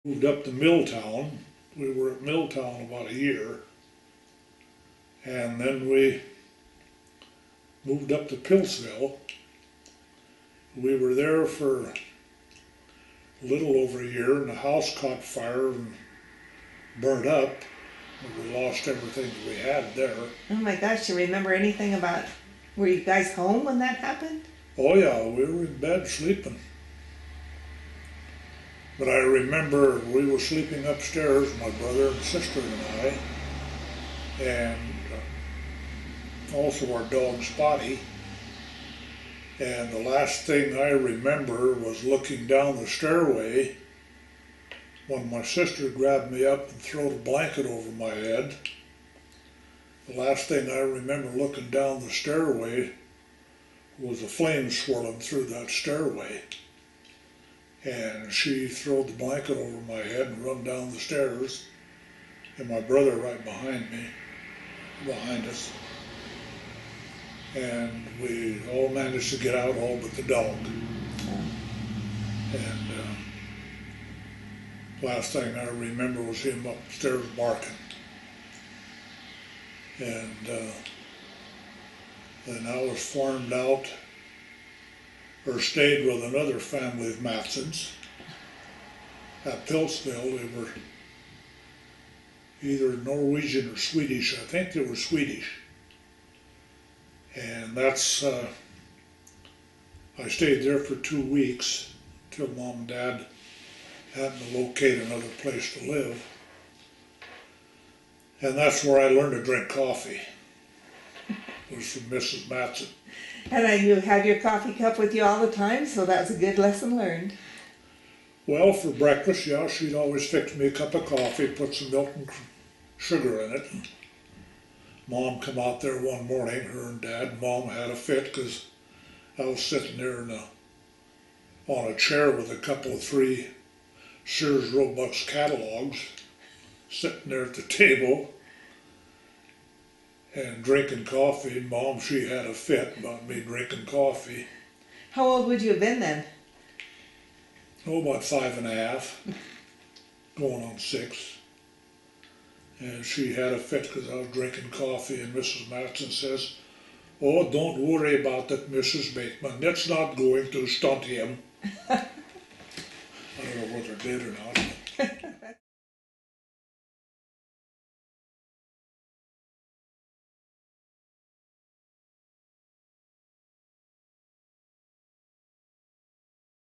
Moved up to Milltown. We were at Milltown about a year. And then we moved up to Piltzville. We were there for a little over a year, and the house caught fire and burned up. We lost everything we had there. Oh my gosh, do you remember anything about, were you guys home when that happened? Oh yeah, we were in bed sleeping. But I remember we were sleeping upstairs, my brother and sister and I, and also our dog Spotty. And the last thing I remember was looking down the stairway when my sister grabbed me up and threw a blanket over my head. The last thing I remember looking down the stairway was a flame swirling through that stairway. And she threw the blanket over my head and run down the stairs, and my brother right behind us. And we all managed to get out, all but the dog. And last thing I remember was him upstairs barking. And then I was farmed out, or stayed with another family of Matsons at Piltzville. They were either Norwegian or Swedish. I think they were Swedish. And that's, I stayed there for 2 weeks till Mom and Dad happened to locate another place to live. And that's where I learned to drink coffee. It was from Mrs. Matson. And you had your coffee cup with you all the time, so that was a good lesson learned. Well, for breakfast, yeah, she'd always fix me a cup of coffee, put some milk and sugar in it. Mom come out there one morning, her and Dad. Mom had a fit because I was sitting there on a chair with a couple of 3 Sears Roebuck catalogs, sitting there at the table and drinking coffee. Mom, she had a fit about me drinking coffee. How old would you have been then? Oh, about 5.5, going on 6. And she had a fit because I was drinking coffee, and Mrs. Matson says, "Oh, don't worry about it, Mrs. Bateman. It's not going to stunt him." I don't know whether it did or not.